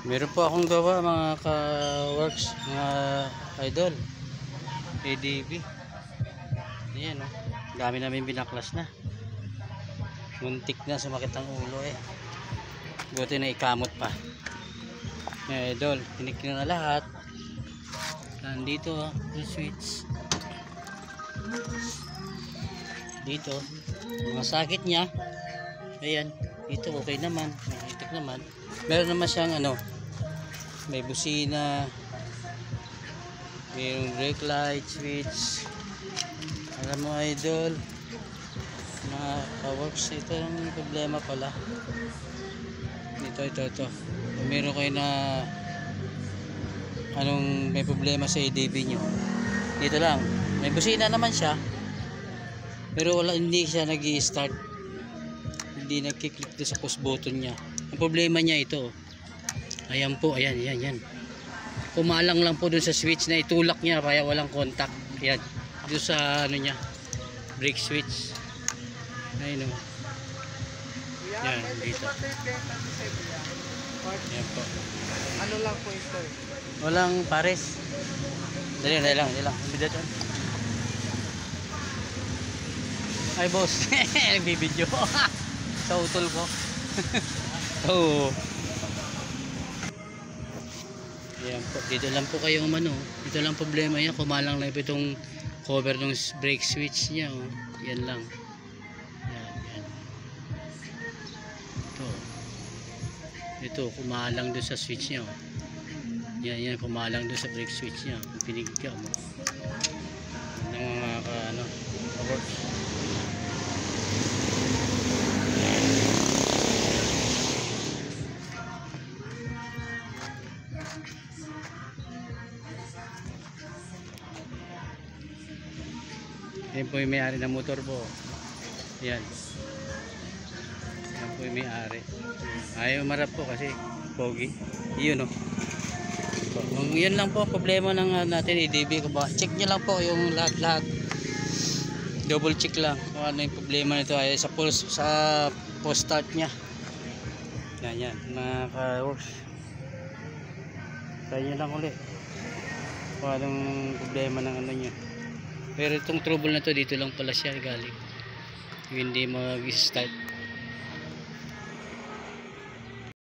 Meron po akong gawa mga ka-works, mga idol. ADB. Ayan o. Dami namin binaklas na. Muntik na sumakit ang ulo eh. Buti na ikamot pa. Ayan idol. Tinik na lahat. Nandito yung switch. Dito. Mga sakit niya. Ayan. Dito okay naman. Nakitik naman. Meron naman siyang ano. May busina, mayroong brake light, switch. Alam mo idol, mga ka-works, ito ang problema pala. Ito. Meron kayo na anong may problema sa ADB nyo. Dito lang, may busina naman siya, pero hindi siya nag-i-start. Hindi nagkiklik doon sa push button niya. Ang problema niya ito. Ayan po, ayan. Kumalang lang po dun sa switch na itulak niya kaya walang contact. Ayan, dun sa ano niya, brake switch. Ayun o. Ayan, dito. Ayan po. Ano lang po ito? Walang pares. Dali lang. Bidat on. Ay boss, nagbibideo. Sa utol ko. Oo. Ayan po, dito lang po kayo umano. Ito lang problema niya, kumalang lang po itong cover ng brake switch niya. Oh. Yan lang. Yan. Ito, kumalang doon sa switch niya. Oh. Yan, kumalang doon sa brake switch niya. Kung pinigka mo. Yan ang mga cover. Yan po yung may-ari ng motor po. Yan. Yan po yung may-ari. Ayaw marap po kasi pogi. Yun o. Yun lang po problema ng natin ADB. Check nyo lang po yung lahat. Double check lang kung ano yung problema nito ay sa post start nya. Yan mga ka-works. Try nyo lang ulit kung anong problema ng ano nya. Pero itong trouble na to dito lang pala siya galing. Hindi mag-start.